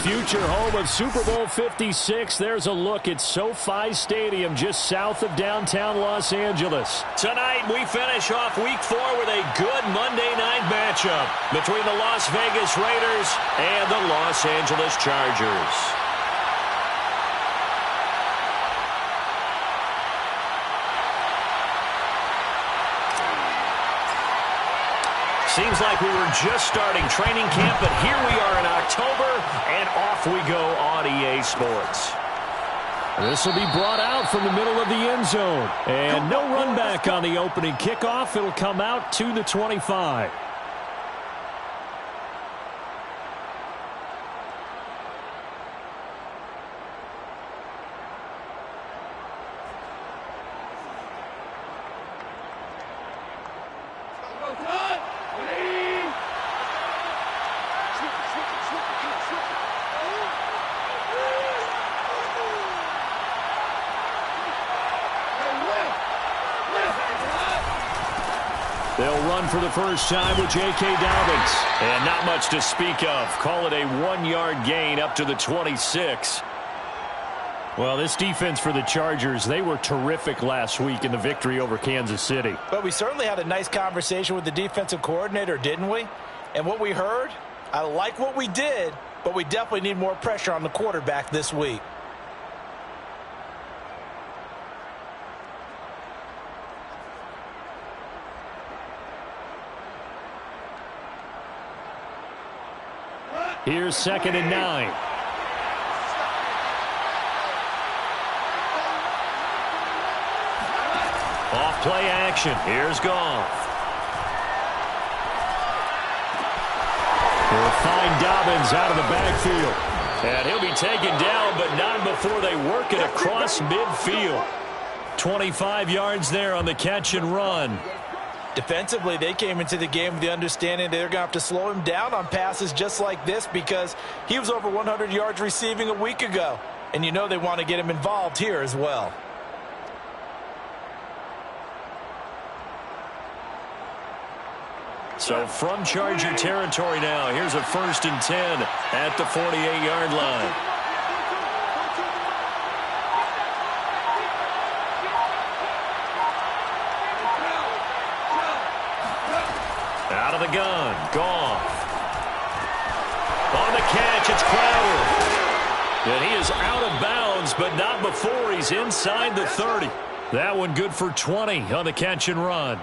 future home of Super Bowl 56. There's a look at SoFi Stadium just south of downtown Los Angeles. Tonight, we finish off Week 4 with a good Monday night matchup between the Las Vegas Raiders and the Los Angeles Chargers. Seems like we were just starting training camp, but here we are in October, and off we go on EA Sports. This will be brought out from the middle of the end zone. And no run back on the opening kickoff. It'll come out to the 25. They'll run for the first time with J.K. Dobbins. And not much to speak of. Call it a 1-yard gain up to the 26. Well, this defense for the Chargers, they were terrific last week in the victory over Kansas City. But we certainly had a nice conversation with the defensive coordinator, didn't we? And what we heard, I like what we did, but we definitely need more pressure on the quarterback this week. Here's 2nd and 9. Off play action. Here's Goff. They'll find Dobbins out of the backfield. And he'll be taken down, but not before they work it across midfield. 25 yards there on the catch and run. Defensively, they came into the game with the understanding they're going to have to slow him down on passes just like this because he was over 100 yards receiving a week ago. And you know they want to get him involved here as well. So from Charger territory now, here's a 1st and 10 at the 48-yard line. Out of the gun, Goff. On the catch, it's Crowder. And he is out of bounds, but not before he's inside the 30. That one good for 20 on the catch and run.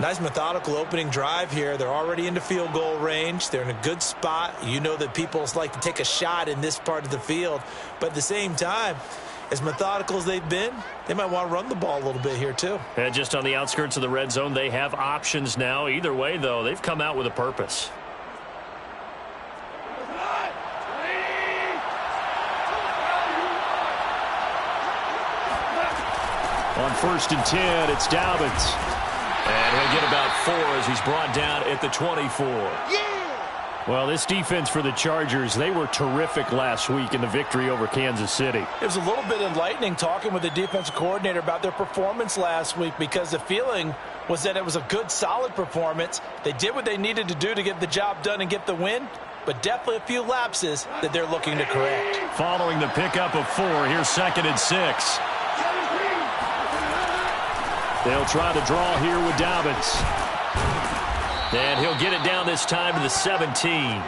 Nice methodical opening drive here. They're already into field goal range. They're in a good spot. You know that people like to take a shot in this part of the field. But at the same time, as methodical as they've been, they might want to run the ball a little bit here too. And just on the outskirts of the red zone, they have options now. Either way, though, they've come out with a purpose. On 1st and 10, it's Dobbins. And he'll get about 4 as he's brought down at the 24. Well, this defense for the Chargers, they were terrific last week in the victory over Kansas City. It was a little bit enlightening talking with the defensive coordinator about their performance last week because the feeling was that it was a good, solid performance. They did what they needed to do to get the job done and get the win, but definitely a few lapses that they're looking to correct. Following the pickup of 4, here's 2nd and 6. They'll try to draw here with Dobbins. And he'll get it down this time to the 17.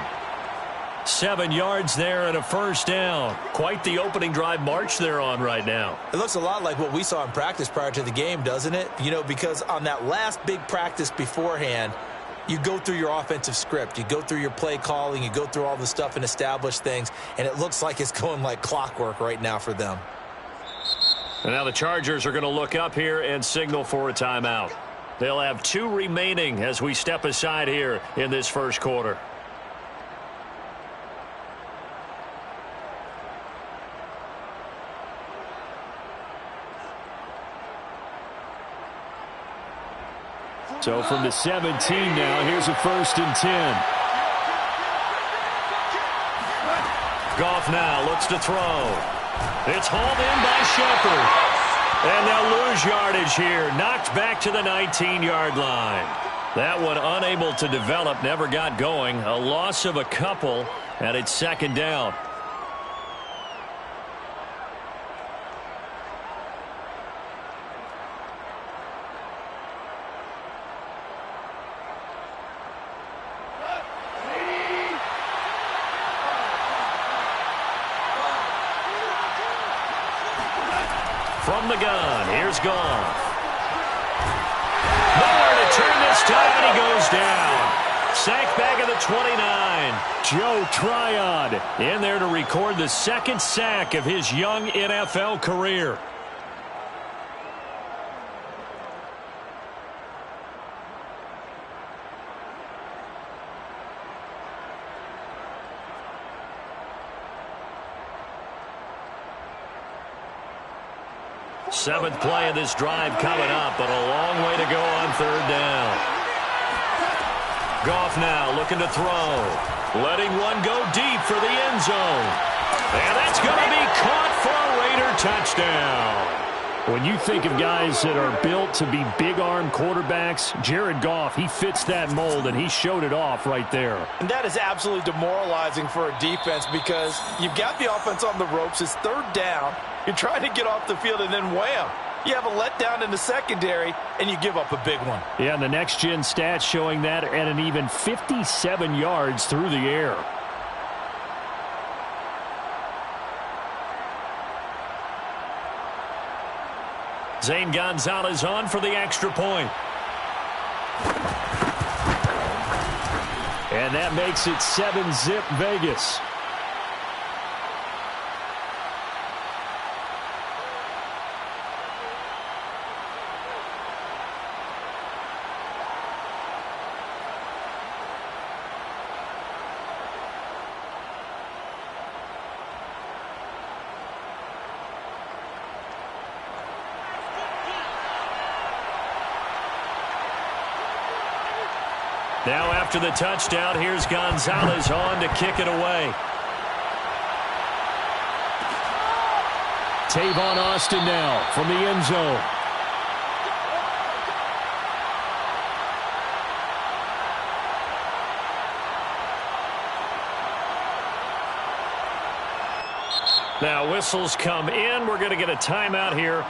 7 yards there and a 1st down. Quite the opening drive march they're on right now. It looks a lot like what we saw in practice prior to the game, doesn't it? You know, because on that last big practice beforehand, you go through your offensive script. You go through your play calling. You go through all the stuff and establish things. And it looks like it's going like clockwork right now for them. And now the Chargers are going to look up here and signal for a timeout. They'll have 2 remaining as we step aside here in this first quarter. So from the 17 now, here's a 1st and 10. Goff now looks to throw. It's hauled in by Shepard. And they'll lose yardage here. Knocked back to the 19-yard line. That one unable to develop, never got going. A loss of a couple, and it's second down. From the gun, here's Goff. Nowhere to turn this time, and he goes down. Sack back of the 29. Joe Tryon in there to record the second sack of his young NFL career. Seventh play of this drive coming up, but a long way to go on third down. Goff now looking to throw. Letting one go deep for the end zone. And that's going to be caught for a Raider touchdown. When you think of guys that are built to be big-arm quarterbacks, Jared Goff, he fits that mold, and he showed it off right there. And that is absolutely demoralizing for a defense because you've got the offense on the ropes. It's third down. You're trying to get off the field, and then wham, you have a letdown in the secondary, and you give up a big one. Yeah, and the next-gen stats showing that at an even 57 yards through the air. Zane Gonzalez on for the extra point. And that makes it 7-zip Vegas. Now after the touchdown, here's Gonzalez on to kick it away. Tavon Austin now from the end zone. Now whistles come in. We're going to get a timeout here.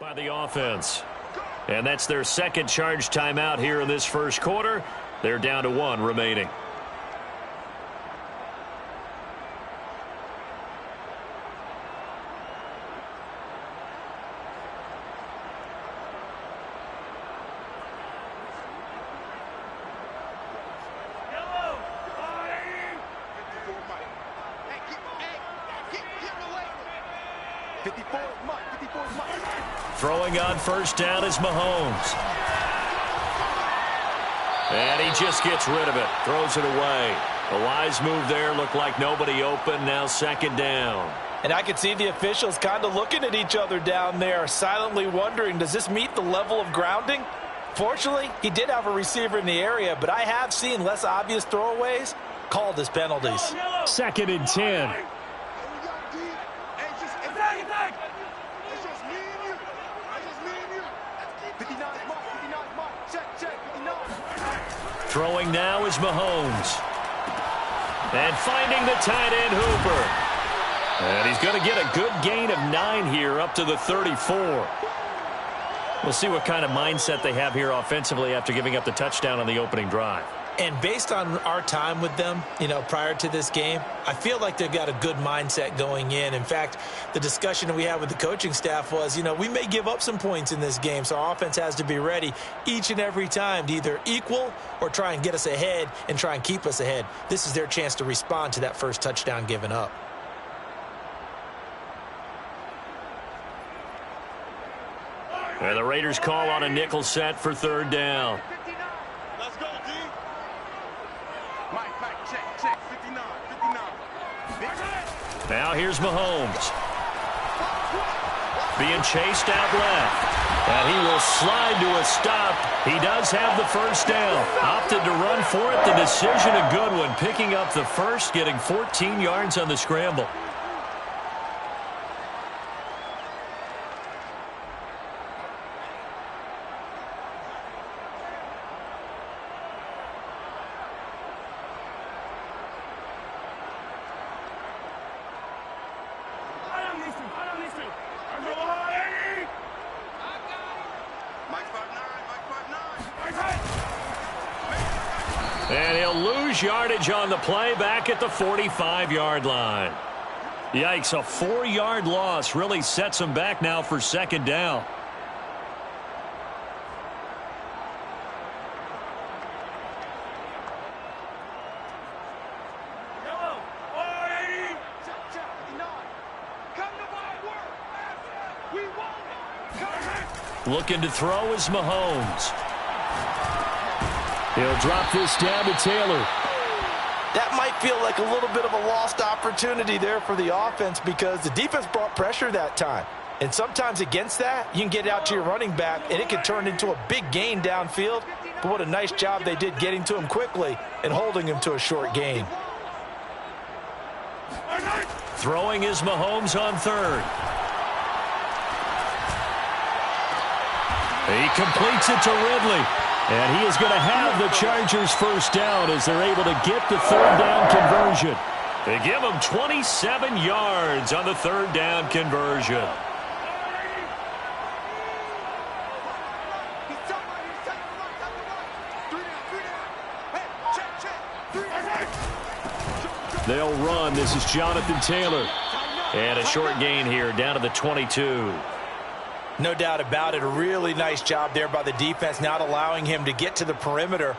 By the offense. And that's their second charge timeout here in this first quarter. They're down to 1 remaining. Throwing on first down is Mahomes. And he just gets rid of it. Throws it away. A wise move there. Looked like nobody open. Now second down. And I could see the officials kind of looking at each other down there, silently wondering, does this meet the level of grounding? Fortunately, he did have a receiver in the area, but I have seen less obvious throwaways called as penalties. Second and 10. Throwing now is Mahomes. And finding the tight end Hooper. And he's going to get a good gain of 9 here up to the 34. We'll see what kind of mindset they have here offensively after giving up the touchdown on the opening drive. And based on our time with them, prior to this game, I feel like they've got a good mindset going in. In fact, the discussion that we had with the coaching staff was, we may give up some points in this game, so our offense has to be ready each and every time to either equal or try and get us ahead and try and keep us ahead. This is their chance to respond to that first touchdown given up. And the Raiders call on a nickel set for third down. Let's go, D. Mike, check. 59. Now here's Mahomes. Being chased out left. And he will slide to a stop. He does have the first down. Opted to run for it. The decision a good one. Picking up the first, getting 14 yards on the scramble. And he'll lose yardage on the play back at the 45-yard line. Yikes, a 4-yard loss really sets him back now for second down. Looking to throw is Mahomes. He'll drop this down to Taylor. That might feel like a little bit of a lost opportunity there for the offense because the defense brought pressure that time. And sometimes against that, you can get out to your running back, and it can turn into a big gain downfield. But what a nice job they did getting to him quickly and holding him to a short gain. Throwing is Mahomes on third. He completes it to Ridley. And he is going to have the Chargers first down as they're able to get the third down conversion. They give him 27 yards on the third down conversion. They'll run. This is Jonathan Taylor. And a short gain here down to the 22. No doubt about it. A really nice job there by the defense, not allowing him to get to the perimeter.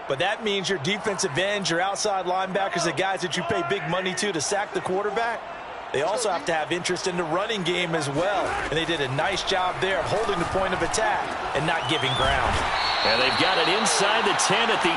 But that means your defensive ends, your outside linebackers, the guys that you pay big money to sack the quarterback, they also have to have interest in the running game as well. And they did a nice job there of holding the point of attack and not giving ground. And they've got it inside the 10 at the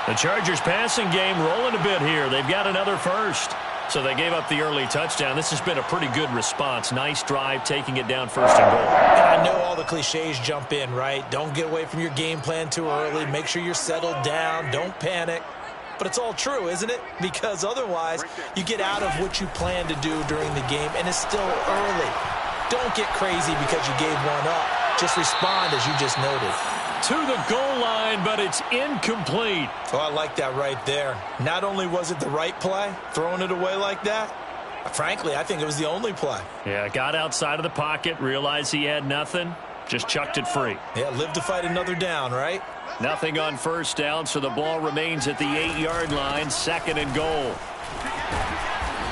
8. The Chargers passing game rolling a bit here. They've got another first. So they gave up the early touchdown. This has been a pretty good response. Nice drive, taking it down first and goal. And I know all the cliches jump in, right? Don't get away from your game plan too early. Make sure you're settled down. Don't panic. But it's all true, isn't it? Because otherwise, you get out of what you plan to do during the game, and it's still early. Don't get crazy because you gave one up. Just respond as you just noted. To the goal line, but it's incomplete. Oh, I like that right there. Not only was it the right play, throwing it away like that, Frankly, I think it was the only play. Yeah, got outside of the pocket, realized he had nothing, just chucked it free. Yeah, live to fight another down, right? Nothing on first down, so the ball remains at the 8-yard line, 2nd and goal.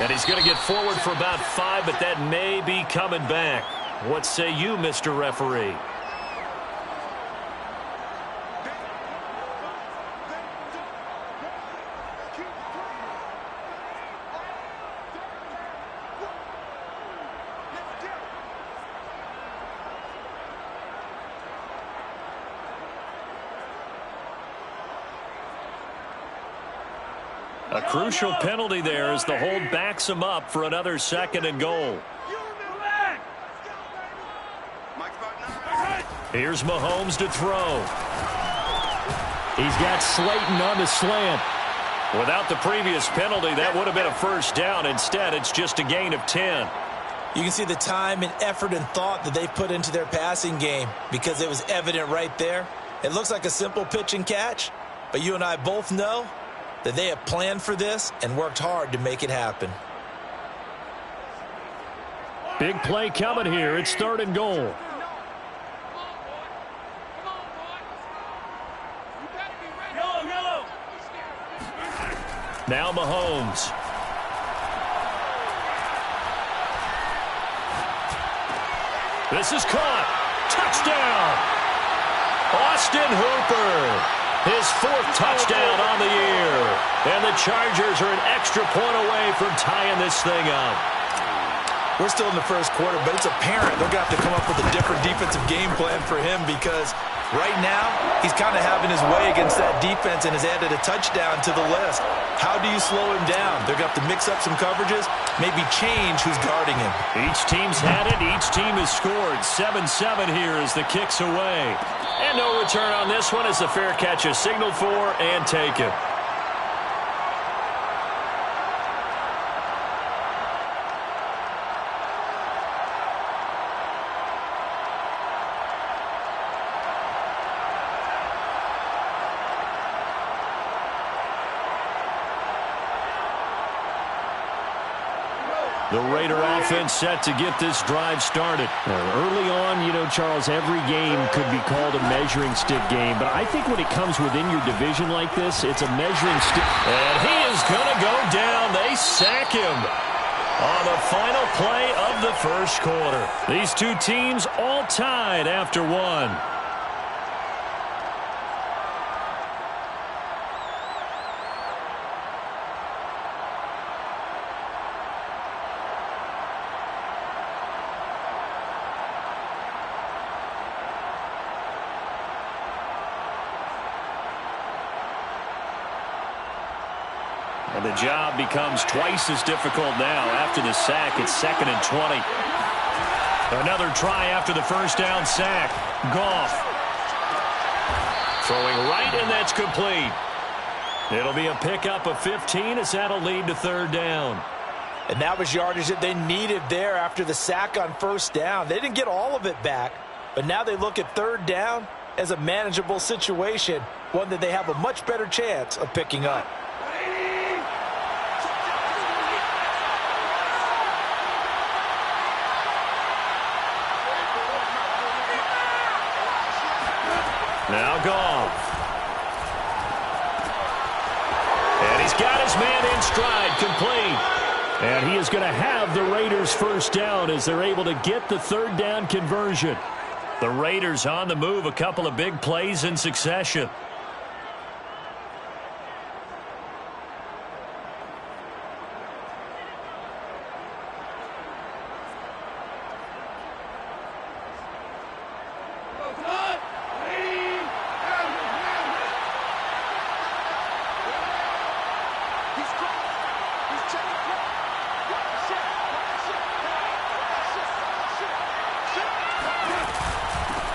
And he's going to get forward for about 5, but that may be coming back. What say you, Mr. Referee? A crucial penalty there as the hold backs him up for another 2nd and goal. Here's Mahomes to throw. He's got Slayton on the slant. Without the previous penalty, that would have been a first down. Instead, it's just a gain of 10. You can see the time and effort and thought that they put into their passing game because it was evident right there. It looks like a simple pitch and catch, but you and I both know that they have planned for this and worked hard to make it happen. Big play coming here. It's 3rd and goal. Now Mahomes. This is caught. Touchdown. Austin Hooper. His 4th touchdown on the year. And the Chargers are an extra point away from tying this thing up. We're still in the first quarter, but it's apparent they're going to have to come up with a different defensive game plan for him because right now he's kind of having his way against that defense and has added a touchdown to the list. How do you slow him down? They're going to have to mix up some coverages, maybe change who's guarding him. Each team's had it. Each team has scored. 7-7 here as the kick's away. And no return on this one as the fair catch is signaled for and taken. The Raider offense set to get this drive started. Early on, you know, Charles, every game could be called a measuring stick game. But I think when it comes within your division like this, it's a measuring stick. And he is going to go down. They sack him on the final play of the first quarter. These two teams all tied after one. And the job becomes twice as difficult now after the sack. It's 2nd and 20. Another try after the first down sack. Goff throwing right, and that's complete. It'll be a pickup of 15 as that'll lead to 3rd down. And that was yardage that they needed there after the sack on first down. They didn't get all of it back, but now they look at 3rd down as a manageable situation, one that they have a much better chance of picking up. Now Goff. And he's got his man in stride, complete. And he is going to have the Raiders first down as they're able to get the 3rd down conversion. The Raiders on the move, a couple of big plays in succession.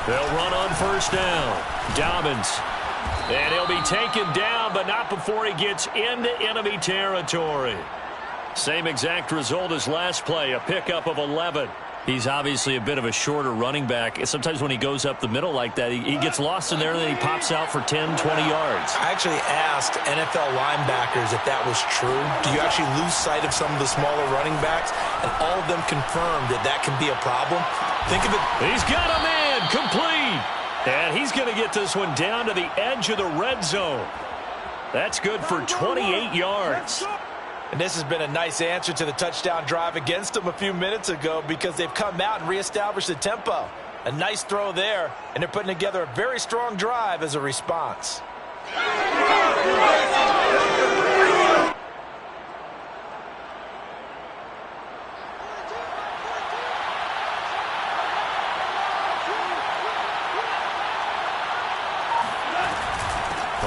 They'll run on first down. Dobbins. And he'll be taken down, but not before he gets into enemy territory. Same exact result as last play, a pickup of 11. He's obviously a bit of a shorter running back. Sometimes when he goes up the middle like that, he gets lost in there, and then he pops out for 10, 20 yards. I actually asked NFL linebackers if that was true. Do you actually lose sight of some of the smaller running backs? And all of them confirmed that that can be a problem. Think of it. He's got a man, complete. And he's going to get this one down to the edge of the red zone. That's good for 28 yards. And this has been a nice answer to the touchdown drive against them a few minutes ago because they've come out and reestablished the tempo. A nice throw there, and they're putting together a very strong drive as a response.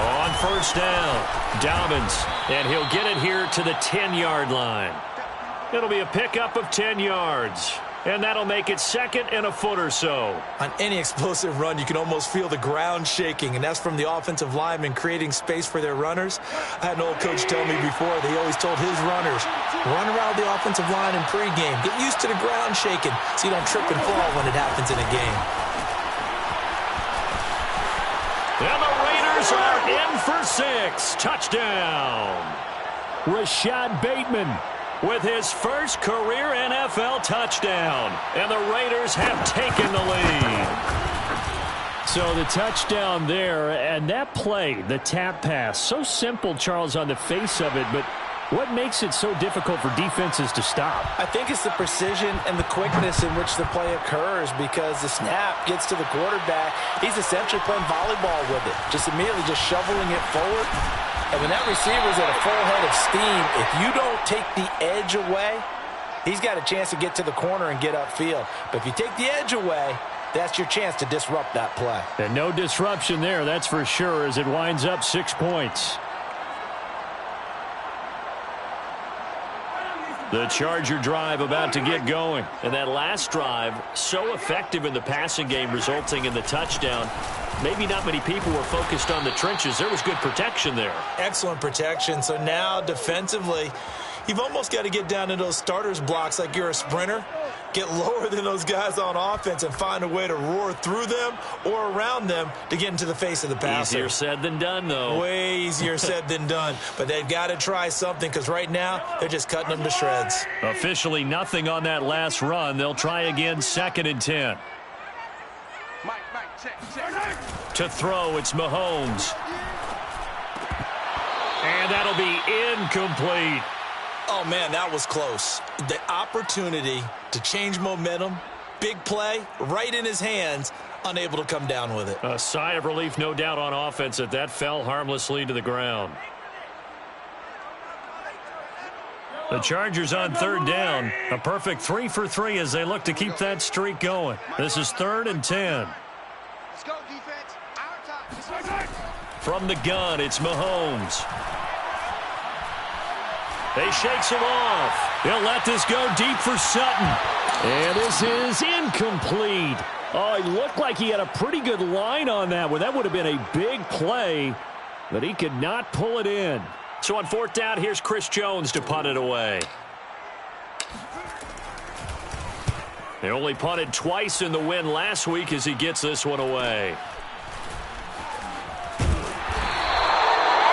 On first down, Dobbins, and he'll get it here to the 10-yard line. It'll be a pickup of 10 yards, and that'll make it second and a foot or so. On any explosive run, you can almost feel the ground shaking, and that's from the offensive linemen creating space for their runners. I had an old coach tell me before, he always told his runners, run around the offensive line in pregame. Get used to the ground shaking so you don't trip and fall when it happens in a game. And the Raiders are in for 6. Touchdown. Rashad Bateman with his first career NFL touchdown. And the Raiders have taken the lead. So the touchdown there, and that play, the tap pass, so simple, Charles, on the face of it, but what makes it so difficult for defenses to stop? I think it's the precision and the quickness in which the play occurs because the snap gets to the quarterback. He's essentially playing volleyball with it, just immediately just shoveling it forward. And when that receiver's at a full head of steam, if you don't take the edge away, he's got a chance to get to the corner and get upfield. But if you take the edge away, that's your chance to disrupt that play. And no disruption there, that's for sure, as it winds up 6 points. The Charger drive about to get going. And that last drive, so effective in the passing game, resulting in the touchdown. Maybe not many people were focused on the trenches. There was good protection there. Excellent protection. So now defensively, you've almost got to get down to those starters blocks like you're a sprinter. Get lower than those guys on offense and find a way to roar through them or around them to get into the face of the passer. Easier said than done, though. Way easier said than done. But they've got to try something because right now they're just cutting them to shreds. Officially nothing on that last run. They'll try again 2nd and 10. Check. To throw, it's Mahomes. And that'll be incomplete. Oh, man, that was close. The opportunity to change momentum, big play, right in his hands, unable to come down with it. A sigh of relief, no doubt, on offense that fell harmlessly to the ground. The Chargers on 3rd down. A perfect 3 for 3 as they look to keep that streak going. This is 3rd and 10. Let's go, defense. Our time. From the gun, it's Mahomes. He shakes him off. He'll let this go deep for Sutton. And this is incomplete. Oh, it looked like he had a pretty good line on that one. That would have been a big play, but he could not pull it in. So on 4th down, here's Chris Jones to punt it away. They only punted twice in the win last week as he gets this one away.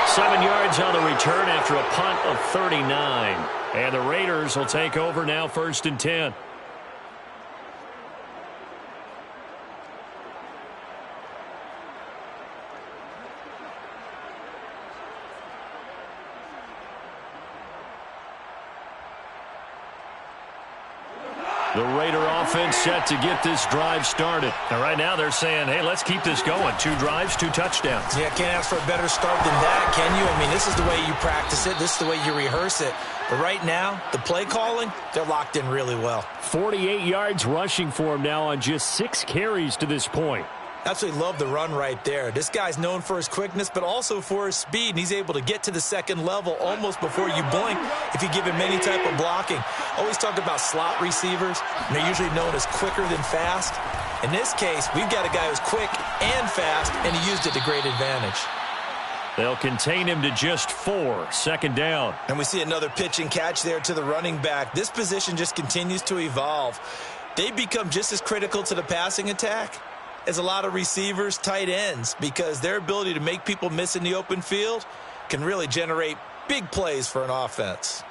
7 yards on the return after a punt of 39. And the Raiders will take over now 1st and 10. The Raider offense set to get this drive started. And right now they're saying, hey, let's keep this going. 2 drives, 2 touchdowns. Yeah, can't ask for a better start than that, can you? I mean, this is the way you practice it. This is the way you rehearse it. But right now, the play calling, they're locked in really well. 48 yards rushing for him now on just 6 carries to this point. Absolutely love the run right there. This guy's known for his quickness, but also for his speed. And he's able to get to the 2nd level almost before you blink if you give him any type of blocking. Always talk about slot receivers, and they're usually known as quicker than fast. In this case, we've got a guy who's quick and fast, and he used it to great advantage. They'll contain him to just 4. 2nd down. And we see another pitch and catch there to the running back. This position just continues to evolve. they become just as critical to the passing attack as a lot of receivers, tight ends, because their ability to make people miss in the open field can really generate big plays for an offense.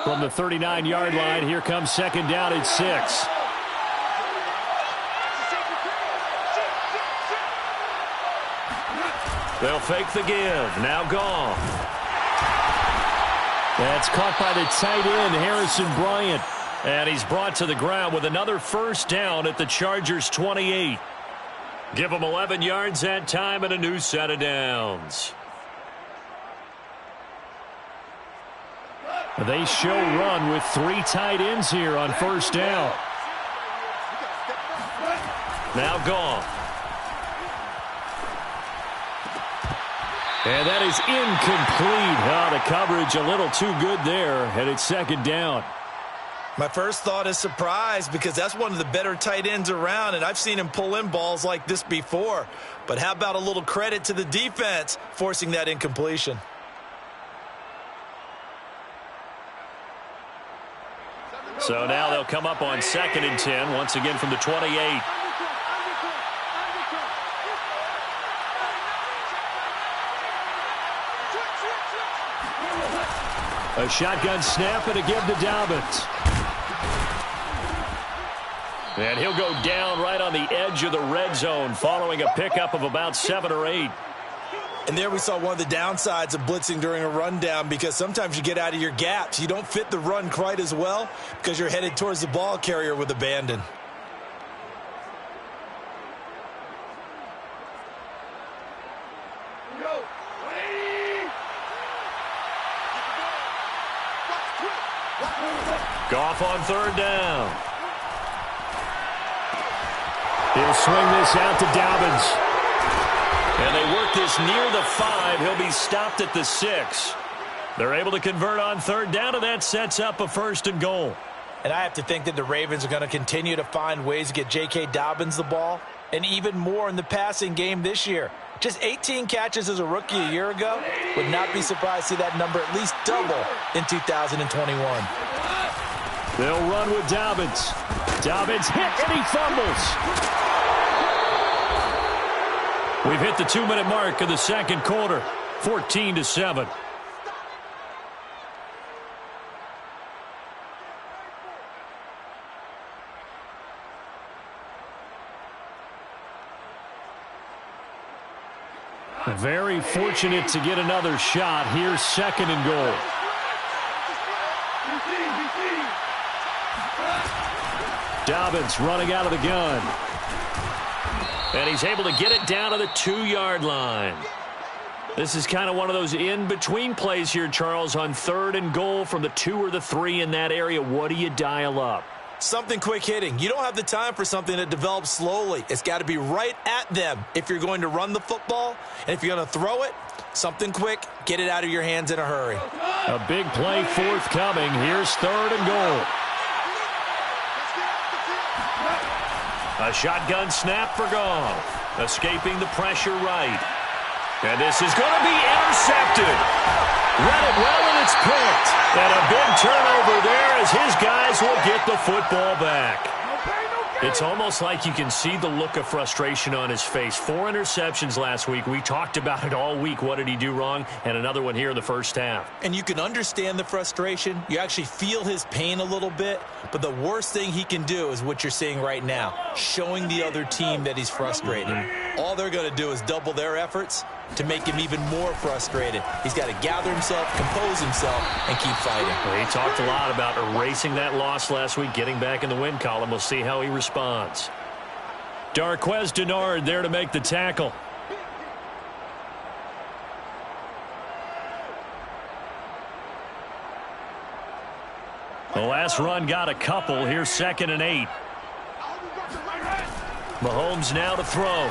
From the 39-yard line, here comes second down at 6. They'll fake the give. Now gone. That's caught by the tight end, Harrison Bryant. And he's brought to the ground with another first down at the Chargers' 28. Give them 11 yards that time and a new set of downs. They show run with 3 tight ends here on first down. Now gone. And that is incomplete. Oh, the coverage a little too good there, and it's second down. My first thought is surprise, because that's one of the better tight ends around, and I've seen him pull in balls like this before. But how about a little credit to the defense forcing that incompletion? So now they'll come up on 2nd and 10, once again from the 28. A shotgun snap and a give to Dobbins. And he'll go down right on the edge of the red zone following a pickup of about 7 or 8. And there we saw one of the downsides of blitzing during a rundown, because sometimes you get out of your gaps. You don't fit the run quite as well because you're headed towards the ball carrier with abandon. Goff on 3rd down. He'll swing this out to Dobbins. And they work this near the 5. He'll be stopped at the 6. They're able to convert on 3rd down, and that sets up a 1st and goal. And I have to think that the Ravens are going to continue to find ways to get J.K. Dobbins the ball, and even more in the passing game this year. Just 18 catches as a rookie a year ago. Would not be surprised to see that number at least double in 2021. They'll run with Dobbins. Dobbins hit, and he fumbles. We've hit the 2-minute mark of the 2nd quarter, 14-7. Very fortunate to get another shot. Here's 2nd and goal. Dobbins running out of the gun. And he's able to get it down to the 2-yard line. This is kind of one of those in-between plays here, Charles, on 3rd and goal from the 2 or the 3 in that area. What do you dial up? Something quick hitting. You don't have the time for something that develops slowly. It's got to be right at them if you're going to run the football. And if you're going to throw it, something quick, get it out of your hands in a hurry. A big play forthcoming. Here's 3rd and goal. A shotgun snap for Goff. Escaping the pressure right. And this is going to be intercepted. Read it well, and it's picked. And a big turnover there as his guys will get the football back. It's almost like you can see the look of frustration on his face. 4 interceptions last week. We talked about it all week. What did he do wrong? And another one here in the first half. And you can understand the frustration. You actually feel his pain a little bit. But the worst thing he can do is what you're seeing right now, showing the other team that he's frustrated. All they're going to do is double their efforts to make him even more frustrated. He's got to gather himself, compose himself, and keep fighting. Well, he talked a lot about erasing that loss last week, getting back in the win column. We'll see how he responds. Darquez Denard there to make the tackle. The last run got a couple. Here's 2nd and 8. Mahomes now to throw.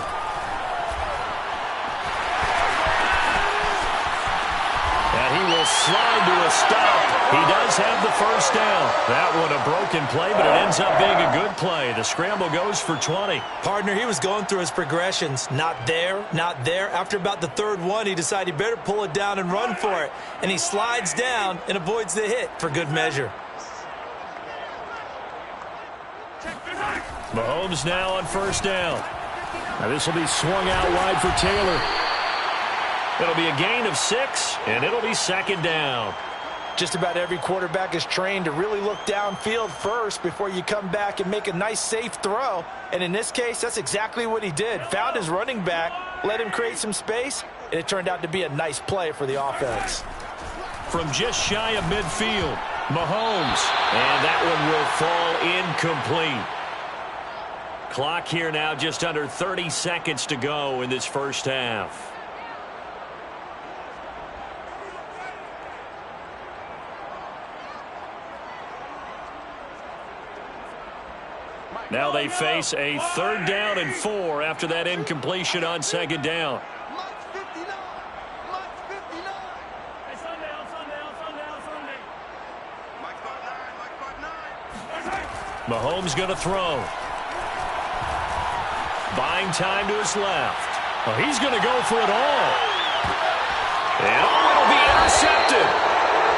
And he will will slide to a stop. He does have the first down. That one a broken play, but it ends up being a good play. The scramble goes for 20. Partner, he was going through his progressions. Not there, not there. After about the third one, he decided he better pull it down and run for it. And he slides down and avoids the hit for good measure. Mahomes now on first down. Now this will be swung out wide for Taylor. It'll be a gain of 6, and it'll be second down. Just about every quarterback is trained to really look downfield first before you come back and make a nice, safe throw. And in this case, that's exactly what he did. Found his running back, let him create some space, and it turned out to be a nice play for the offense. From just shy of midfield, Mahomes. And that one will fall incomplete. Clock here now just under 30 seconds to go in this first half. Now they face a 3rd down and 4 after that incompletion on second down. Mahomes going to throw. Buying time to his left. Oh, he's going to go for it all. And it'll be intercepted.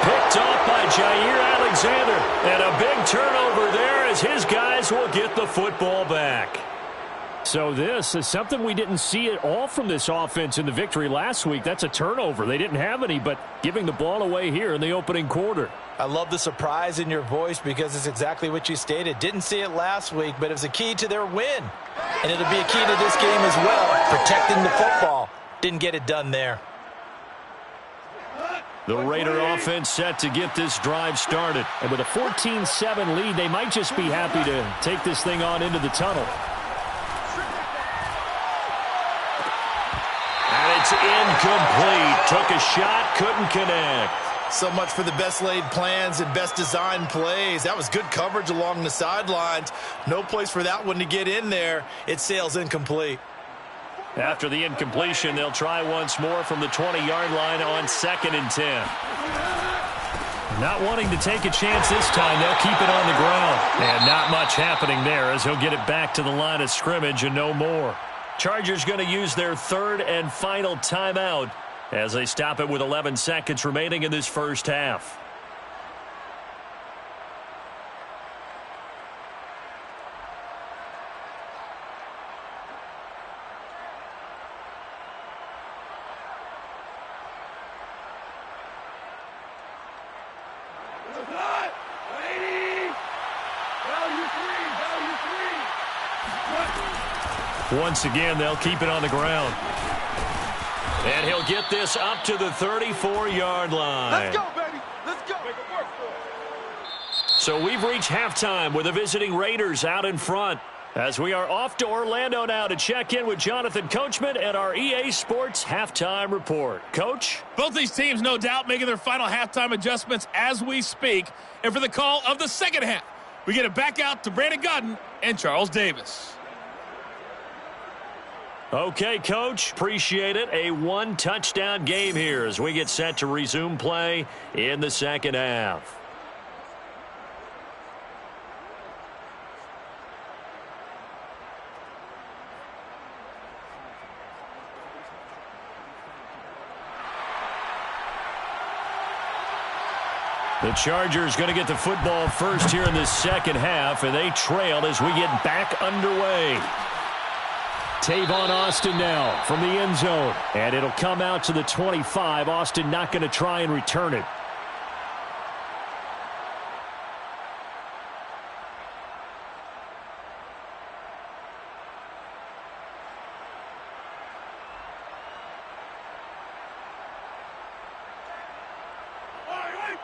Picked off by Jair Alexander. And a big turnover there as his guys will get the football back. So this is something we didn't see at all from this offense in the victory last week. That's a turnover. They didn't have any, but giving the ball away here in the opening quarter. I love the surprise in your voice because it's exactly what you stated. Didn't see it last week, but it was a key to their win. And it'll be a key to this game as well, protecting the football. Didn't get it done there. The Raider offense set to get this drive started. And with a 14-7 lead, they might just be happy to take this thing on into the tunnel. And it's incomplete. Took a shot, couldn't connect. So much for the best laid plans and best designed plays. That was good coverage along the sidelines. No place for that one to get in there. It sails incomplete. After the incompletion, they'll try once more from the 20-yard line on 2nd and 10. Not wanting to take a chance this time, they'll keep it on the ground. And not much happening there as he'll get it back to the line of scrimmage and no more. Chargers going to use their 3rd and final timeout as they stop it with 11 seconds remaining in this first half. Once again, they'll keep it on the ground. And he'll get this up to the 34-yard line. Let's go, baby. Let's go. Make it work for him. So we've reached halftime with the visiting Raiders out in front. As we are off to Orlando now to check in with Jonathan Coachman and our EA Sports halftime report. Coach? Both these teams, no doubt, making their final halftime adjustments as we speak. And for the call of the second half, we get it back out to Brandon Godden and Charles Davis. Okay, Coach, appreciate it. A 1-touchdown game here as we get set to resume play in the second half. The Chargers going to get the football first here in this second half, and they trail as we get back underway. Tavon Austin now from the end zone. And it'll come out to the 25. Austin not going to try and return it.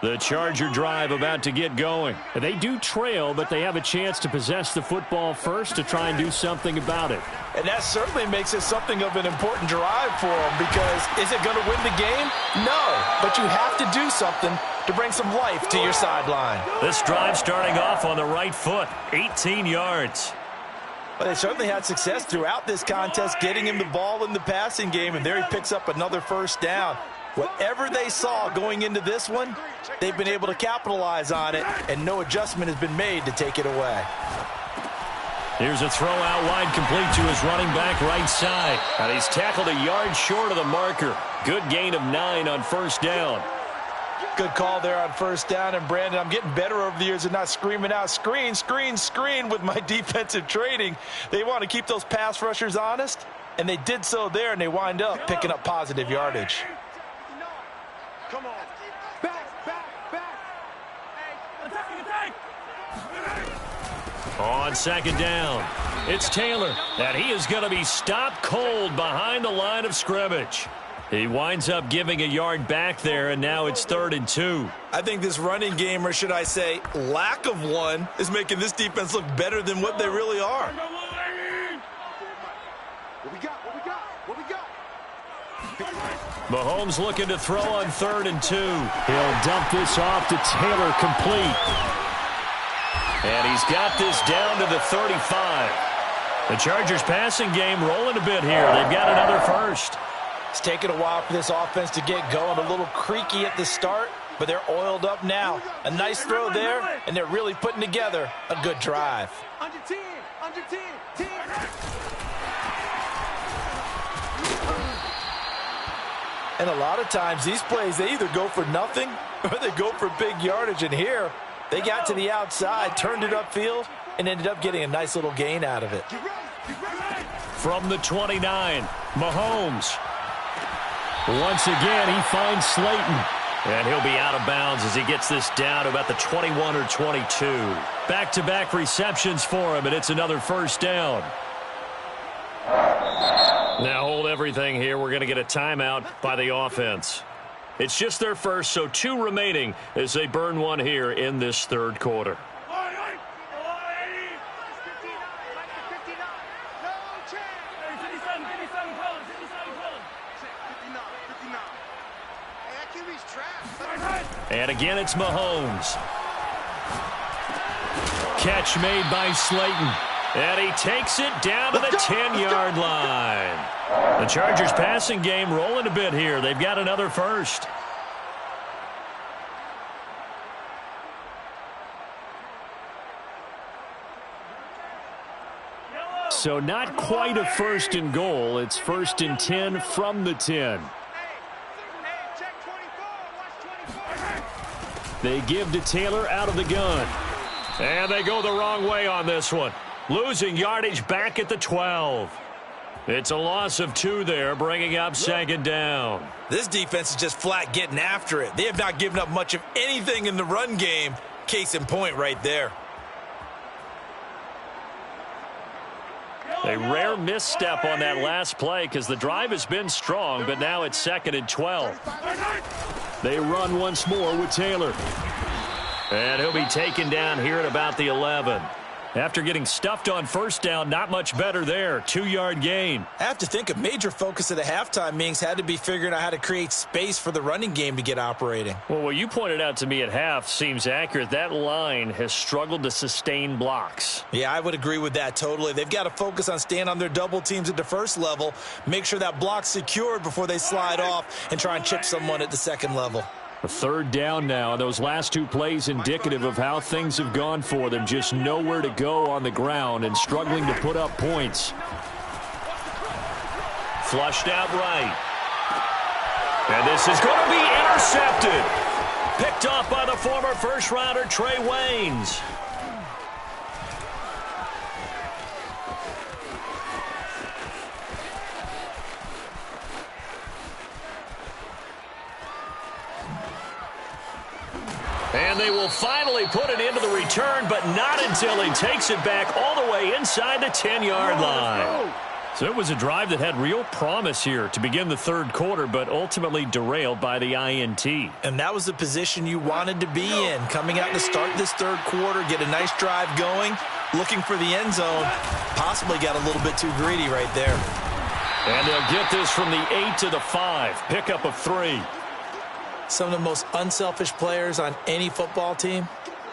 The Charger drive about to get going. They do trail, but they have a chance to possess the football first to try and do something about it. And that certainly makes it something of an important drive for them because is it going to win the game? No, but you have to do something to bring some life to your sideline. This drive starting off on the right foot, 18 yards. Well, they certainly had success throughout this contest, getting him the ball in the passing game, and there he picks up another first down. Whatever they saw going into this one, they've been able to capitalize on it, and no adjustment has been made to take it away. Here's a throw out wide, complete to his running back right side. And he's tackled a yard short of the marker. Good gain of 9 on first down. Good call there on first down. And, Brandon, I'm getting better over the years of not screaming out, screen, screen, screen with my defensive training. They want to keep those pass rushers honest, and they did so there, and they wind up picking up positive yardage. Come on. Back. On second down, it's Taylor, and he is going to be stopped cold behind the line of scrimmage. He winds up giving a yard back there, and now it's 3rd and 2. I think this running game, or should I say lack of one, is making this defense look better than what they really are. What we got? Mahomes looking to throw on 3rd and 2. He'll dump this off to Taylor, complete. And he's got this down to the 35. The Chargers passing game rolling a bit here. They've got another first. It's taken a while for this offense to get going. A little creaky at the start, but they're oiled up now. A nice throw there, and they're really putting together a good drive. Under 10. And a lot of times, these plays, they either go for nothing or they go for big yardage. And here, they got to the outside, turned it upfield, and ended up getting a nice little gain out of it. From the 29, Mahomes. Once again, he finds Slayton. And he'll be out of bounds as he gets this down to about the 21 or 22. Back-to-back receptions for him, and it's another first down. Now hold everything here. We're going to get a timeout by the offense. It's just their first, so 2 remaining as they burn one here in this 3rd quarter. And again, it's Mahomes. Catch made by Slayton. And he takes it down to the 10-yard line. The Chargers passing game rolling a bit here. They've got another first. So not quite a 1st and goal. It's 1st and 10 from the 10. They give to Taylor out of the gun. And they go the wrong way on this one. Losing yardage back at the 12. It's a loss of 2 there, bringing up 2nd down. This defense is just flat getting after it. They have not given up much of anything in the run game. Case in point right there. A rare misstep on that last play because the drive has been strong, but now it's 2nd and 12. They run once more with Taylor. And he'll be taken down here at about the 11. After getting stuffed on first down, not much better there. 2-yard gain. I have to think a major focus of the halftime meetings had to be figuring out how to create space for the running game to get operating. Well, what you pointed out to me at half seems accurate. That line has struggled to sustain blocks. Yeah, I would agree with that totally. They've got to focus on staying on their double teams at the first level, make sure that block's secured before they slide off and try and chip someone at the second level. A 3rd down now. Those last 2 plays indicative of how things have gone for them. Just nowhere to go on the ground and struggling to put up points. Flushed out right. And this is going to be intercepted. Picked off by the former first-rounder Trey Waynes. And they will finally put it into the return, but not until he takes it back all the way inside the 10-yard line. So it was a drive that had real promise here to begin the 3rd quarter, but ultimately derailed by the INT. And that was the position you wanted to be in, coming out to start this 3rd quarter, get a nice drive going, looking for the end zone. Possibly got a little bit too greedy right there. And they'll get this from the 8 to the 5. Pickup of 3. Some of the most unselfish players on any football team,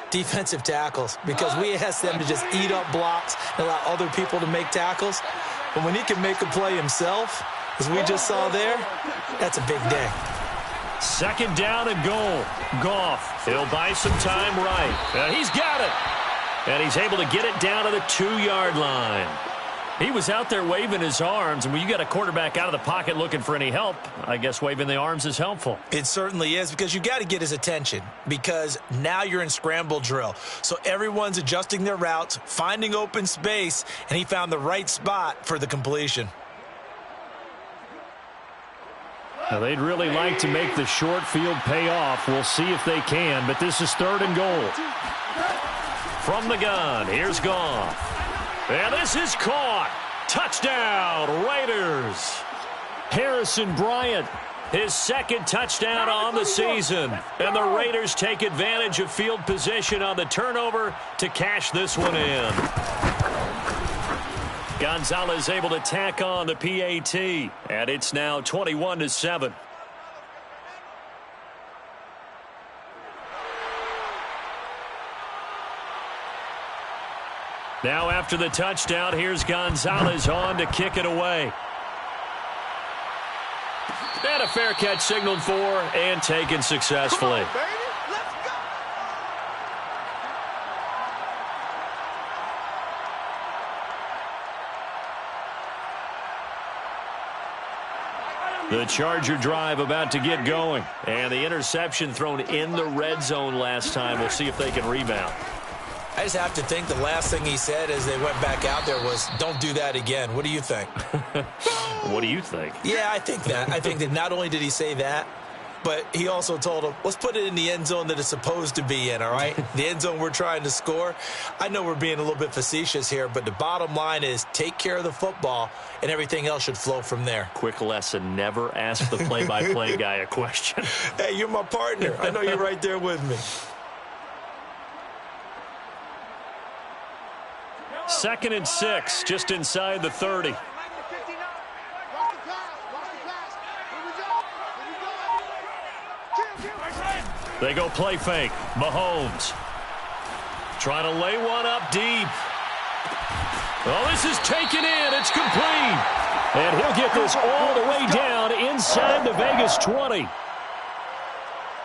defensive tackles, because we ask them to just eat up blocks and allow other people to make tackles. But when he can make a play himself, as we just saw there, that's a big day. Second down and goal. Goff, he'll buy some time right. He's got it. And he's able to get it down to the 2-yard line. He was out there waving his arms, and when you got a quarterback out of the pocket looking for any help, I guess waving the arms is helpful. It certainly is, because you got to get his attention, because now you're in scramble drill. So everyone's adjusting their routes, finding open space, and he found the right spot for the completion. Now, they'd really like to make the short field pay off. We'll see if they can, but this is 3rd and goal. From the gun, here's Goff. And this is caught. Touchdown, Raiders. Harrison Bryant, his 2nd touchdown on the season. And the Raiders take advantage of field position on the turnover to cash this one in. Gonzalez able to tack on the PAT. And it's now 21-7. Now after the touchdown, here's Gonzalez on to kick it away. And a fair catch signaled for and taken successfully. Come on, baby. Let's go. The Charger drive about to get going. And the interception thrown in the red zone last time. We'll see if they can rebound. I just have to think the last thing he said as they went back out there was, don't do that again. What do you think? What do you think? Yeah, I think that. I think that not only did he say that, but he also told him, let's put it in the end zone that it's supposed to be in, all right? The end zone we're trying to score. I know we're being a little bit facetious here, but the bottom line is take care of the football, and everything else should flow from there. Quick lesson, never ask the play-by-play guy a question. Hey, you're my partner. I know you're right there with me. 2nd and 6, just inside the 30. They go play fake. Mahomes trying to lay one up deep. Oh, this is taken in. It's complete. And he'll get this all the way down inside the Vegas 20.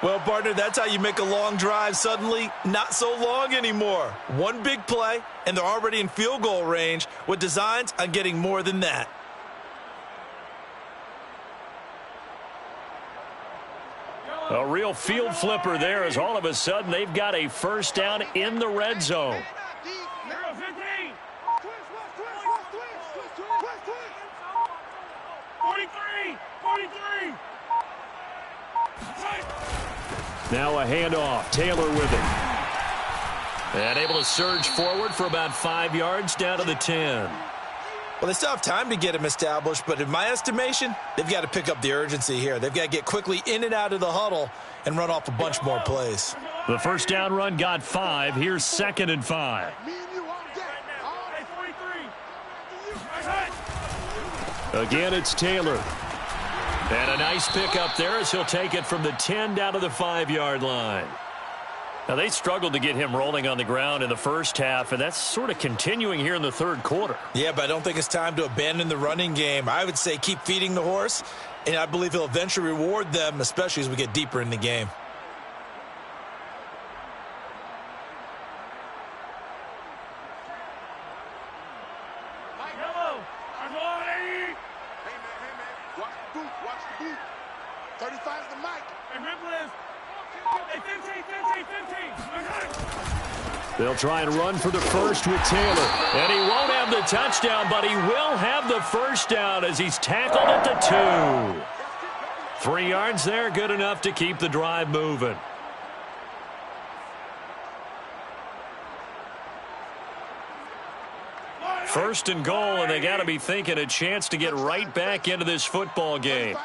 Well, partner, that's how you make a long drive suddenly not so long anymore. One big play, and they're already in field goal range with designs on getting more than that. A real field flipper there, as all of a sudden they've got a first down in the red zone. 43. Now a handoff. Taylor with it. And able to surge forward for about 5 yards down to the 10. Well, they still have time to get him established, but in my estimation, they've got to pick up the urgency here. They've got to get quickly in and out of the huddle and run off a bunch more plays. The first down run got 5. Here's 2nd and 5. Again, it's Taylor. And a nice pickup there as he'll take it from the 10 down to the 5-yard line. Now, they struggled to get him rolling on the ground in the first half, and that's sort of continuing here in the third quarter. Yeah, but I don't think it's time to abandon the running game. I would say keep feeding the horse, and I believe he'll eventually reward them, especially as we get deeper in the game. They'll try and run for the first with Taylor. And he won't have the touchdown, but he will have the first down as he's tackled at the 2. 3 yards there, good enough to keep the drive moving. First and goal, and they got to be thinking a chance to get right back into this football game.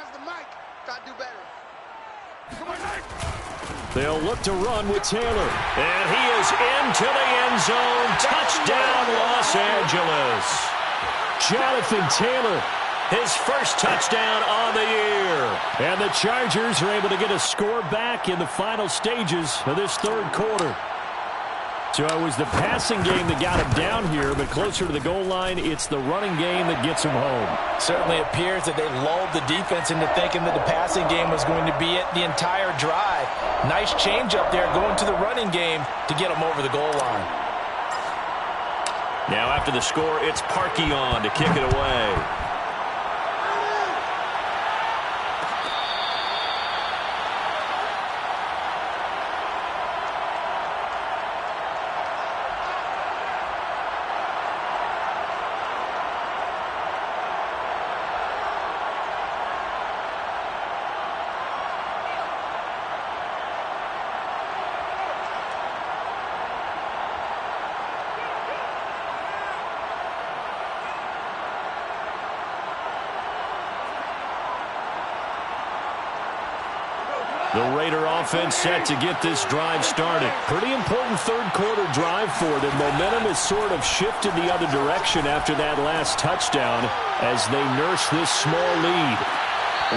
They'll look to run with Taylor. And he is into the end zone. Touchdown, Los Angeles. Jonathan Taylor, his first touchdown on the year. And the Chargers are able to get a score back in the final stages of this third quarter. So it was the passing game that got him down here, but closer to the goal line, it's the running game that gets him home. Certainly appears that they lulled the defense into thinking that the passing game was going to be it the entire drive. Nice change up there going to the running game to get him over the goal line. Now after the score, it's Parkey on to kick it away. The Raider offense set to get this drive started. Pretty important third-quarter drive for them. Momentum has sort of shifted the other direction after that last touchdown as they nurse this small lead.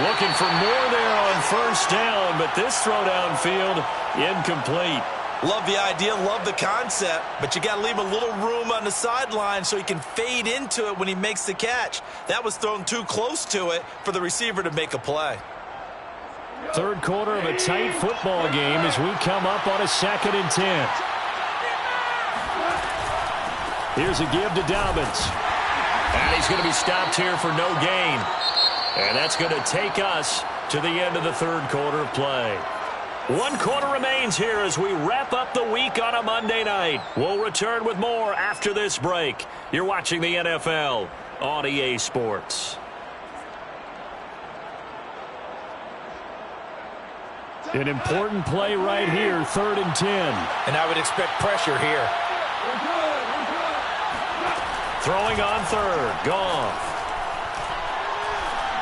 Looking for more there on first down, but this throw downfield, incomplete. Love the idea, love the concept, but you got to leave a little room on the sideline so he can fade into it when he makes the catch. That was thrown too close to it for the receiver to make a play. Third quarter of a tight football game as we come up on a 2nd and 10. Here's a give to Dobbins. And he's going to be stopped here for no gain. And that's going to take us to the end of the third quarter of play. 1 quarter remains here as we wrap up the week on a Monday night. We'll return with more after this break. You're watching the NFL on EA Sports. An important play right here, 3rd and 10. And I would expect pressure here. Throwing on third. Goff.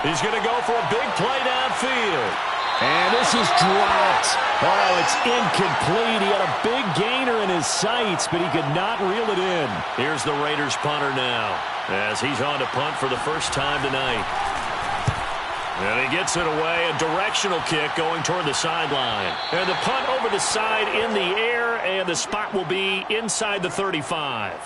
He's going to go for a big play downfield. And this is dropped. Oh, it's incomplete. He had a big gainer in his sights, but he could not reel it in. Here's the Raiders punter now as he's on to punt for the first time tonight. And he gets it away, a directional kick going toward the sideline. And the punt over the side in the air, and the spot will be inside the 35.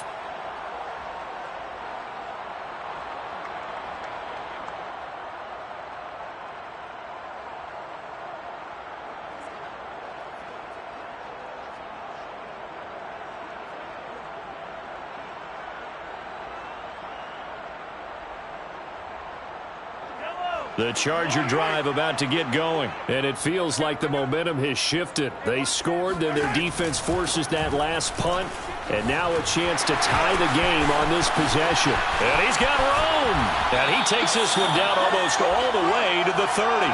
The Charger drive about to get going, and it feels like the momentum has shifted. They scored, then their defense forces that last punt, and now a chance to tie the game on this possession. And he's got room. And he takes this one down almost all the way to the 30.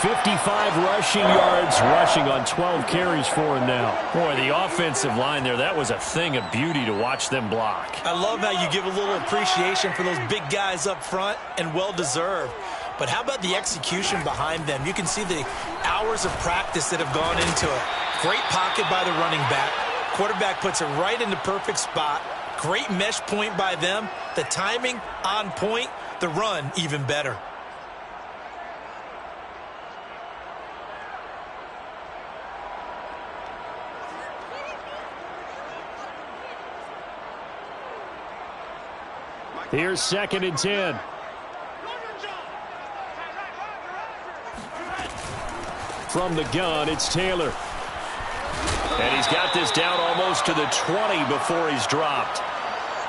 55 rushing yards, rushing on 12 carries for him now. Boy, the offensive line there, that was a thing of beauty to watch them block. I love how you give a little appreciation for those big guys up front, and well-deserved. But how about the execution behind them? You can see the hours of practice that have gone into it. Great pocket by the running back. Quarterback puts it right in the perfect spot. Great mesh point by them. The timing on point. The run even better. Here's 2nd and 10. From the gun, it's Taylor. And he's got this down almost to the 20 before he's dropped.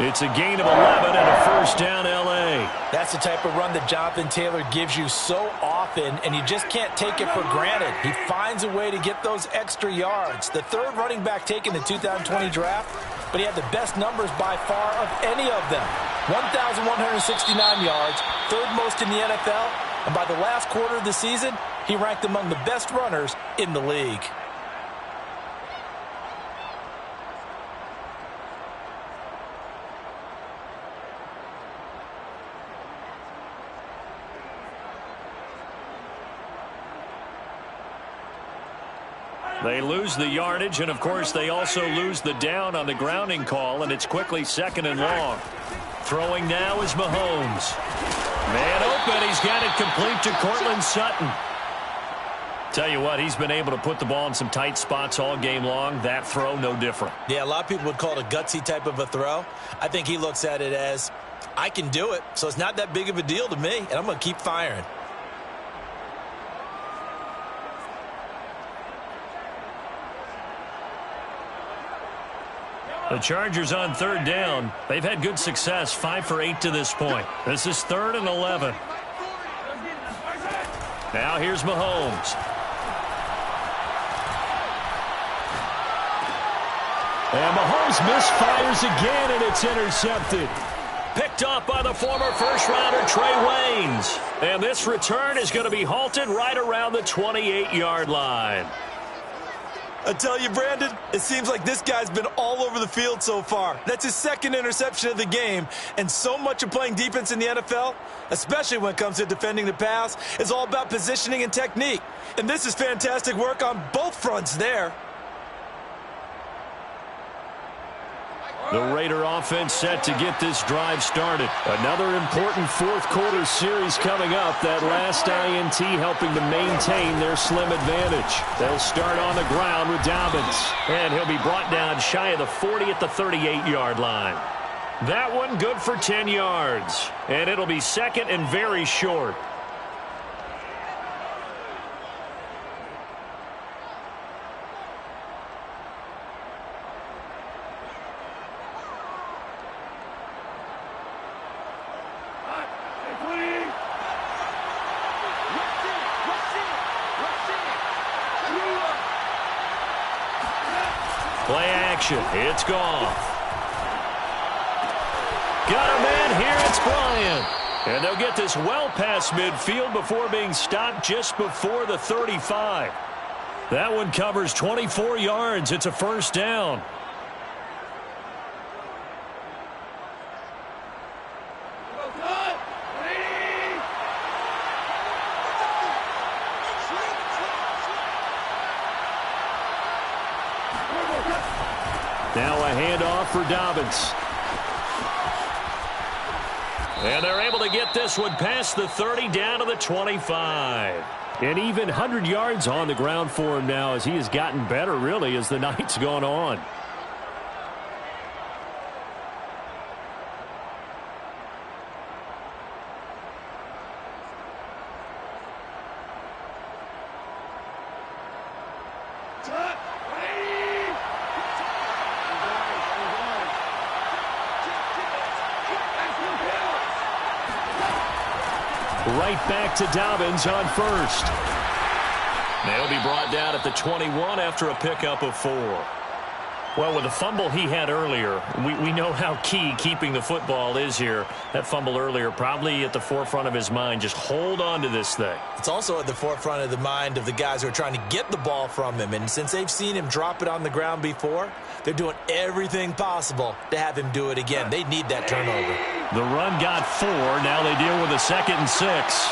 It's a gain of 11 and a first down, L.A. That's the type of run that Jonathan Taylor gives you so often, and you just can't take it for granted. He finds a way to get those extra yards. The third running back taken in the 2020 draft, but he had the best numbers by far of any of them. 1,169 yards, third most in the NFL, and by the last quarter of the season, he ranked among the best runners in the league. They lose the yardage, and of course they also lose the down on the grounding call, and it's quickly 2nd and long. Throwing now is Mahomes. Man open, he's got it complete to Cortland Sutton. Tell you what, he's been able to put the ball in some tight spots all game long. That throw, no different. Yeah, a lot of people would call it a gutsy type of a throw. I think he looks at it as, I can do it, so it's not that big of a deal to me, and I'm going to keep firing. The Chargers on third down. They've had good success, 5 for 8 to this point. This is 3rd and 11. Now here's Mahomes. And Mahomes misfires again, and it's intercepted. Picked off by the former first-rounder Trey Waynes. And this return is going to be halted right around the 28-yard line. I tell you, Brandon, it seems like this guy's been all over the field so far. That's his 2nd interception of the game. And so much of playing defense in the NFL, especially when it comes to defending the pass, is all about positioning and technique. And this is fantastic work on both fronts there. The Raider offense set to get this drive started. Another important fourth-quarter series coming up. That last INT helping to maintain their slim advantage. They'll start on the ground with Dobbins. And he'll be brought down shy of the 40 at the 38-yard line. That one good for 10 yards. And it'll be 2nd and very short. Play action. It's Goff. Got a man here. It's Bryant. And they'll get this well past midfield before being stopped just before the 35. That one covers 24 yards. It's a first down. Now a handoff for Dobbins. And they're able to get this one past the 30 down to the 25. And even 100 yards on the ground for him now as he has gotten better, really, as the night's gone on. Right back to Dobbins on first. They'll be brought down at the 21 after a pickup of 4. Well, with the fumble he had earlier, we know how key keeping the football is here. That fumble earlier probably at the forefront of his mind. Just hold on to this thing. It's also at the forefront of the mind of the guys who are trying to get the ball from him. And since they've seen him drop it on the ground before, they're doing everything possible to have him do it again. They need that turnover. The run got 4. Now they deal with a 2nd and 6.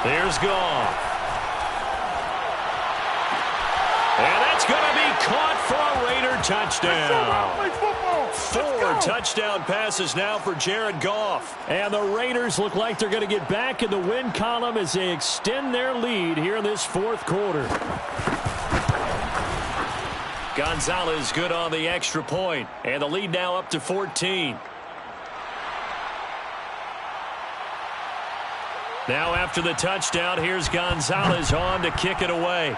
There's Goff. And that's going to be caught for a Raider touchdown. 4 touchdown passes now for Jared Goff. And the Raiders look like they're going to get back in the win column as they extend their lead here in this fourth quarter. Gonzalez good on the extra point. And the lead now up to 14. Now after the touchdown, here's Gonzalez on to kick it away.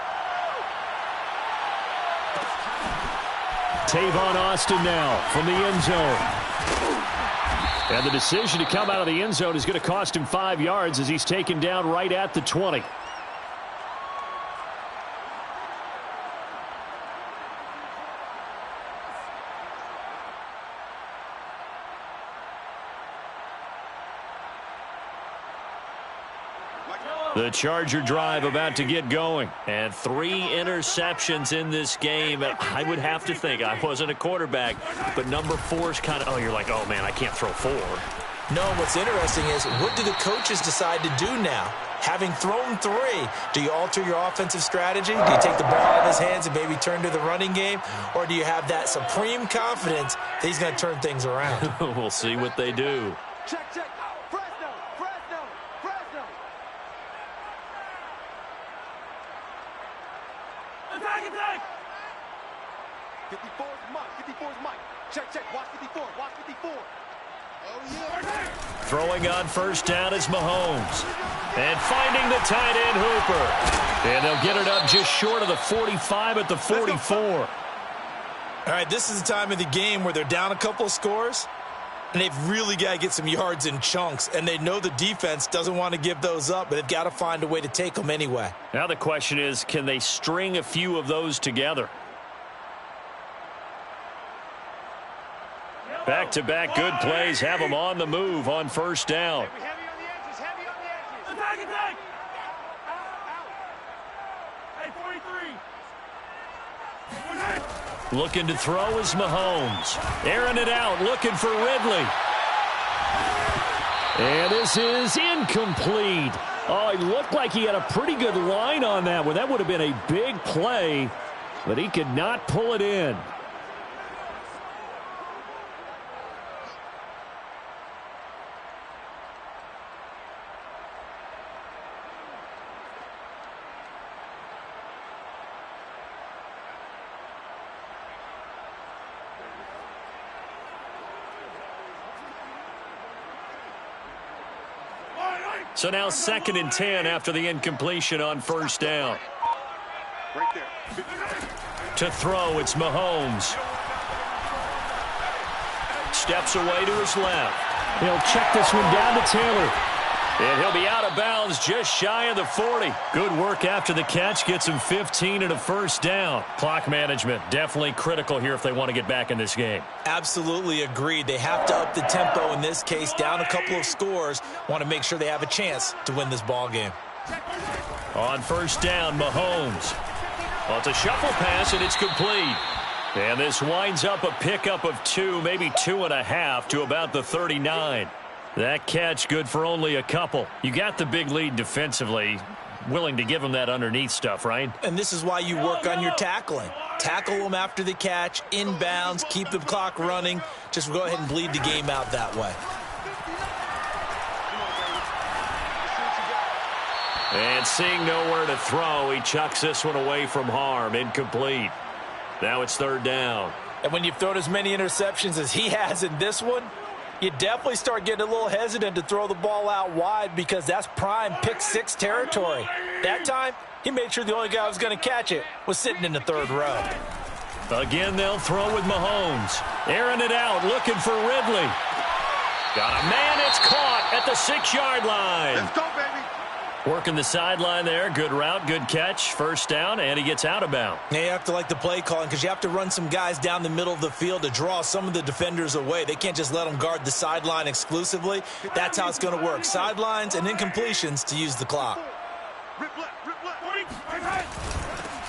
Tavon Austin now from the end zone. And the decision to come out of the end zone is going to cost him 5 yards as he's taken down right at the 20. The Charger drive about to get going. And 3 interceptions in this game. I would have to think, I wasn't a quarterback, but number 4 is kind of, you're like, oh, man, I can't throw 4. No, what's interesting is, what do the coaches decide to do now? Having thrown 3, do you alter your offensive strategy? Do you take the ball out of his hands and maybe turn to the running game? Or do you have that supreme confidence that he's going to turn things around? We'll see what they do. Check, check. Fresno, Fresno, Fresno. 54 is Mike. 54 is Mike. Check. Watch 54. Watch 54. Oh, yeah. Throwing on first down is Mahomes. And finding the tight end Hooper. And they'll get it up just short of the 45 at the 44. All right, this is the time of the game where they're down a couple of scores, and they've really got to get some yards in chunks, and they know the defense doesn't want to give those up, but they've got to find a way to take them anyway. Now the question is, can they string a few of those together? Back-to-back good plays have them on the move on first down. Heavy on the edges. Heavy on the edges. Attack. Hey, 43. Looking to throw is Mahomes. Airing it out, looking for Ridley. And this is incomplete. Oh, he looked like he had a pretty good line on that one. That would have been a big play, but he could not pull it in. So now 2nd and 10 after the incompletion on first down. Right there. To throw, it's Mahomes. Steps away to his left. He'll check this one down to Taylor. And he'll be out of bounds just shy of the 40. Good work after the catch. Gets him 15 and a first down. Clock management definitely critical here if they want to get back in this game. Absolutely agreed. They have to up the tempo in this case, down a couple of scores. Want to make sure they have a chance to win this ball game. On first down, Mahomes. Well, it's a shuffle pass, and it's complete. And this winds up a pickup of 2, maybe 2.5 to about the 39. That catch good for only a couple. You got the big lead defensively. Willing to give them that underneath stuff, right? And this is why you work on your tackling. Tackle them after the catch, inbounds, keep the clock running. Just go ahead and bleed the game out that way. And seeing nowhere to throw, he chucks this one away from harm. Incomplete. Now it's 3rd down. And when you've thrown as many interceptions as he has in this one, you definitely start getting a little hesitant to throw the ball out wide because that's prime pick 6 territory. That time, he made sure the only guy who was going to catch it was sitting in the 3rd row. Again, they'll throw with Mahomes. Airing it out, looking for Ridley. Got a man, it's caught at the 6-yard line. Let's go, baby. Working the sideline there. Good route, good catch. First down, and he gets out of bounds. Yeah, you have to like the play calling because you have to run some guys down the middle of the field to draw some of the defenders away. They can't just let them guard the sideline exclusively. That's how it's going to work. Sidelines and incompletions to use the clock. Rip left.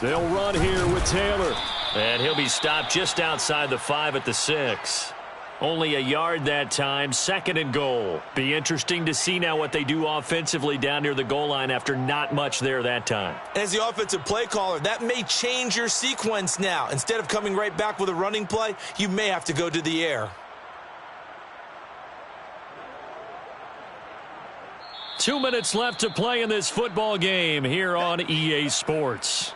They'll run here with Taylor. And he'll be stopped just outside the 5 at the 6. Only a yard that time, 2nd and goal. Be interesting to see now what they do offensively down near the goal line after not much there that time. As the offensive play caller, that may change your sequence now. Instead of coming right back with a running play, you may have to go to the air. 2 minutes left to play in this football game here on EA Sports.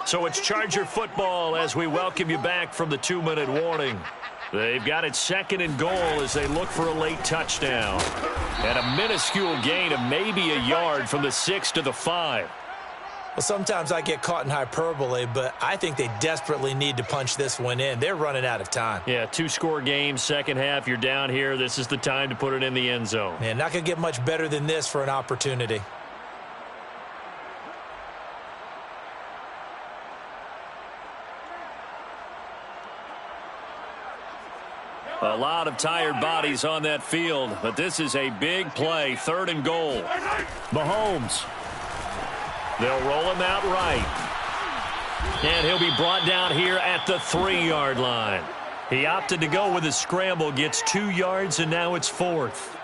So it's Charger football as we welcome you back from the 2-minute warning. They've got it 2nd and goal as they look for a late touchdown. And a minuscule gain of maybe a yard from the 6 to the 5. Well, sometimes I get caught in hyperbole, but I think they desperately need to punch this one in. They're running out of time. Yeah, 2-score game, second half, you're down here. This is the time to put it in the end zone. Man, not going to get much better than this for an opportunity. A lot of tired bodies on that field, but this is a big play, 3rd and goal. Mahomes. They'll roll him out right. And he'll be brought down here at the 3-yard line. He opted to go with a scramble, gets 2 yards, and now it's 4th.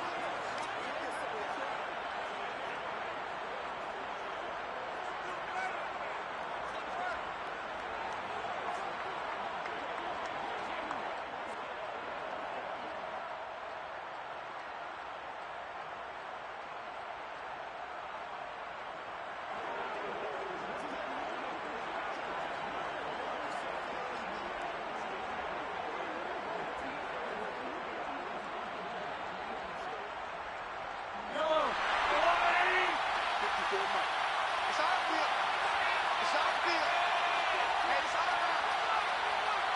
54 Mike. It's outfield. It's outfield. Hey, it's all around.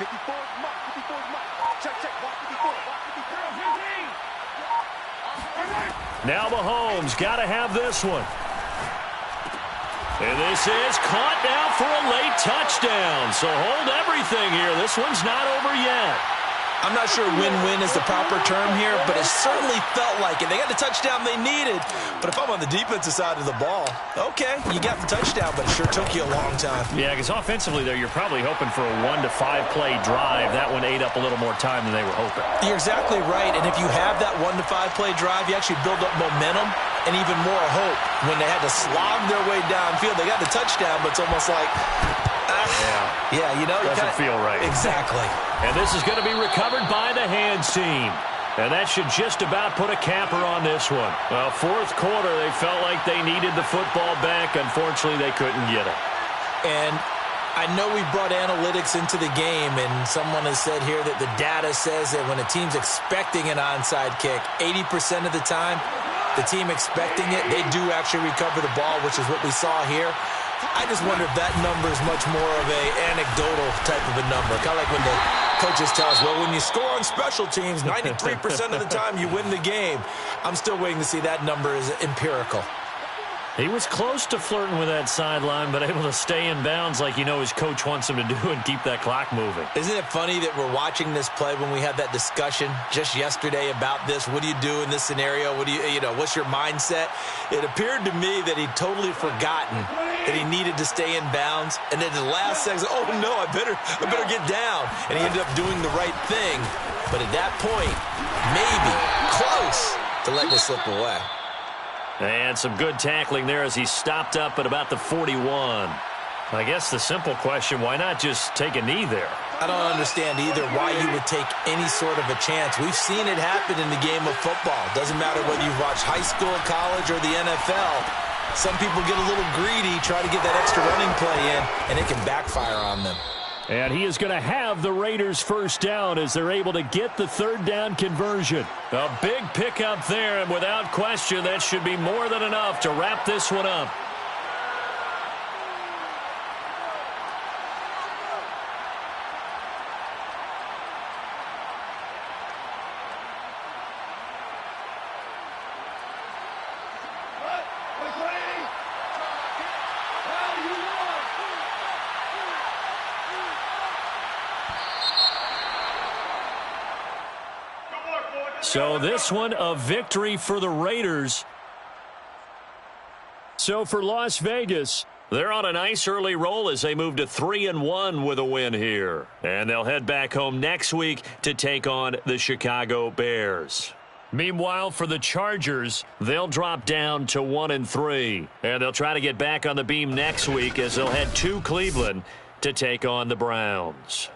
54 Mike. 54 Mike. Check, check. Watch 54. Watch 54. Now Mahomes got to have this one. And this is caught now for a late touchdown. So hold everything here. This one's not over yet. I'm not sure win-win is the proper term here, but it certainly felt like it. They got the touchdown they needed, but if I'm on the defensive side of the ball, okay, you got the touchdown, but it sure took you a long time. Yeah, because offensively there, you're probably hoping for a 1 to 5 play drive. That one ate up a little more time than they were hoping. You're exactly right, and if you have that 1 to 5 play drive, you actually build up momentum and even more hope. When they had to slog their way downfield, they got the touchdown, but it's almost like, yeah, you know, doesn't feel right. Exactly. And this is going to be recovered by the hands team. And that should just about put a capper on this one. Well, fourth quarter, they felt like they needed the football back. Unfortunately, they couldn't get it. And I know we brought analytics into the game, and someone has said here that the data says that when a team's expecting an onside kick, 80% of the time, the team expecting it, they do actually recover the ball, which is what we saw here. I just wonder if that number is much more of a anecdotal type of a number. Kind of like when the coaches tell us, well, when you score on special teams, 93% of the time you win the game. I'm still waiting to see that number is empirical. He was close to flirting with that sideline, but able to stay in bounds like you know his coach wants him to do and keep that clock moving. Isn't it funny that we're watching this play when we had that discussion just yesterday about this? What do you do in this scenario? What do you know, what's your mindset? It appeared to me that he'd totally forgotten that he needed to stay in bounds. And then the last second, oh no, I better get down. And he ended up doing the right thing. But at that point, maybe close to letting it slip away. And some good tackling there as he stopped up at about the 41. I guess the simple question, why not just take a knee there? I don't understand either why you would take any sort of a chance. We've seen it happen in the game of football. Doesn't matter whether you've watched high school, college, or the NFL. Some people get a little greedy, try to get that extra running play in, and it can backfire on them. And he is going to have the Raiders first down as they're able to get the third down conversion. A big pickup there, and without question, that should be more than enough to wrap this one up. So this one, a victory for the Raiders. So for Las Vegas, they're on a nice early roll as they move to 3-1 with a win here. And they'll head back home next week to take on the Chicago Bears. Meanwhile, for the Chargers, they'll drop down to 1-3. And they'll try to get back on the beam next week as they'll head to Cleveland to take on the Browns.